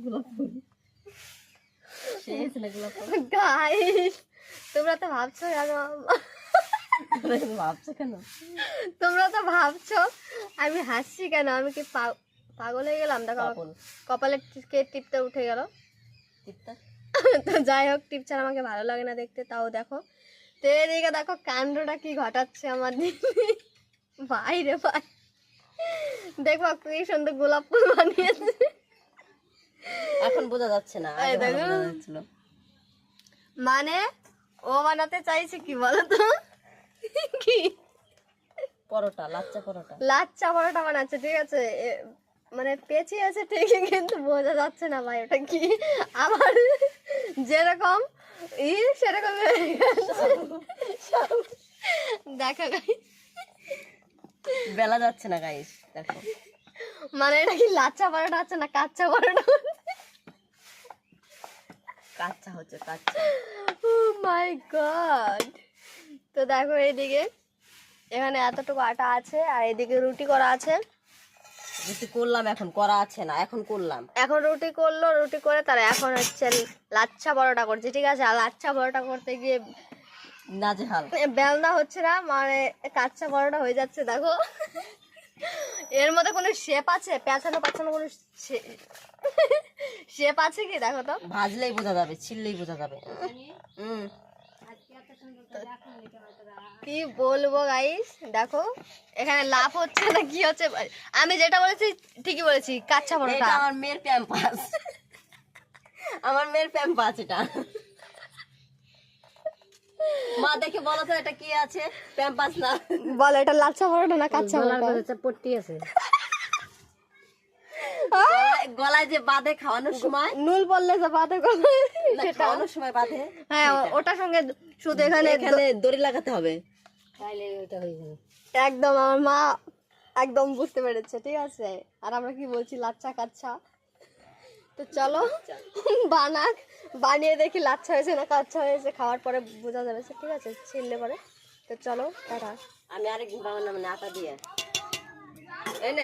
গোলাপ ফুল শেষ না গোলাপ ফুল। গাইস তোমরা তো ভাবছো জানো, ভাবছো কেন? তোমরা তো ভাবছো আমি হাসছি কেন, আমি কি পাগল হয়ে গেলাম? দেখো আমার পাগল। কপালে কে টিপটা উঠে গেল। টিপটা তো যাই হোক, টিপ ছাড়া আমাকে ভালো লাগে না দেখতে, তাও দেখো। তো এদিকে দেখো কাণ্ডটা কি ঘটাচ্ছে আমার দিদি। ভাই রে ভাই, দেখো কি সুন্দর গোলাপ ফুল বানিয়েছে। এখন বোঝা যাচ্ছে না, এই আগে ভালো দেখো। বোঝা যাচ্ছিল। মানে ও বানাতে চাইছে কি বলো তো, কি পরোটা, লাচ্চা পরোটা। লাচ্চা পরোটা বানাচ্ছে, ঠিক আছে? মানে পেঁচিয়ে আছে ঠিকই, কিন্তু বোঝা যাচ্ছে না ভাই ওটা কি। আমার যেরকম সেরকম দেখা গাই, বেলা যাচ্ছে না গাইস, দেখো। মানে এটা কি লাচ্চা পরোটা আছে না কাচ্চা পরোটা? কাচ্চা হচ্ছে, কাচ্চা। ও মাই গড। তো দেখো এইদিকে এখানে এতটুকু আটা আছে, আর এদিকে রুটি করা আছে। রুটি করলাম, এখন করা আছে না, এখন করলাম। এখন রুটি করলো, রুটি করে তারা এখন হচ্ছে লাচ্ছা পরোটা করছে, ঠিক আছে? আর লাচ্ছা পরোটা করতে গিয়ে নাজেহাল। বেলনা হচ্ছে না, মানে কাচ্চা পরোটা হয়ে যাচ্ছে। দেখো এর মধ্যে কোনো শেপ আছে? পেঁচানো পাচ্ছানো কোনো শেপ আছে কি? দেখো তো। ভাজলেই বোঝা যাবে, ছিললেই বোঝা যাবে। কি বলবো গাইস, দেখো এখানে লাভ হচ্ছে না কি হচ্ছে। আমি যেটা বলেছি ঠিকই বলেছি, কাচ্চা পরোটা। এটা আমার মেয়ের প্যাম্পাস, আমার মেয়ের প্যাম্পাস এটা। মা দেখে বলো তো এটা কি আছে? প্যাম্পাস না। বলো এটা লাচ্ছা পরোটা না কাচ্চা পরোটা? পট্টি আছে গলায় যে বাঁধে খাওয়ানোর সময়, নুল বললে যে বাদে না, খাওয়ানোর সময় বাঁধে। হ্যাঁ, ওটার সঙ্গে শুধু এখানে এখানে দড়ি লাগাতে হবে। একদম আমার মা একদম বুঝতে পেরেছে, ঠিক আছে? আর আমরা কি বলছি, লাচ্চা কাচ্চা। তো চলো বানিয়ে দেখি লাচ্চা হয়েছে না কাচ্চা হয়েছে, খাওয়ার পরে বোঝা যাবে, ঠিক আছে? ছিললে পরে। তো চলো টাটা। আমি আরেকদিন বানাবো, মানে আটা দিয়ে।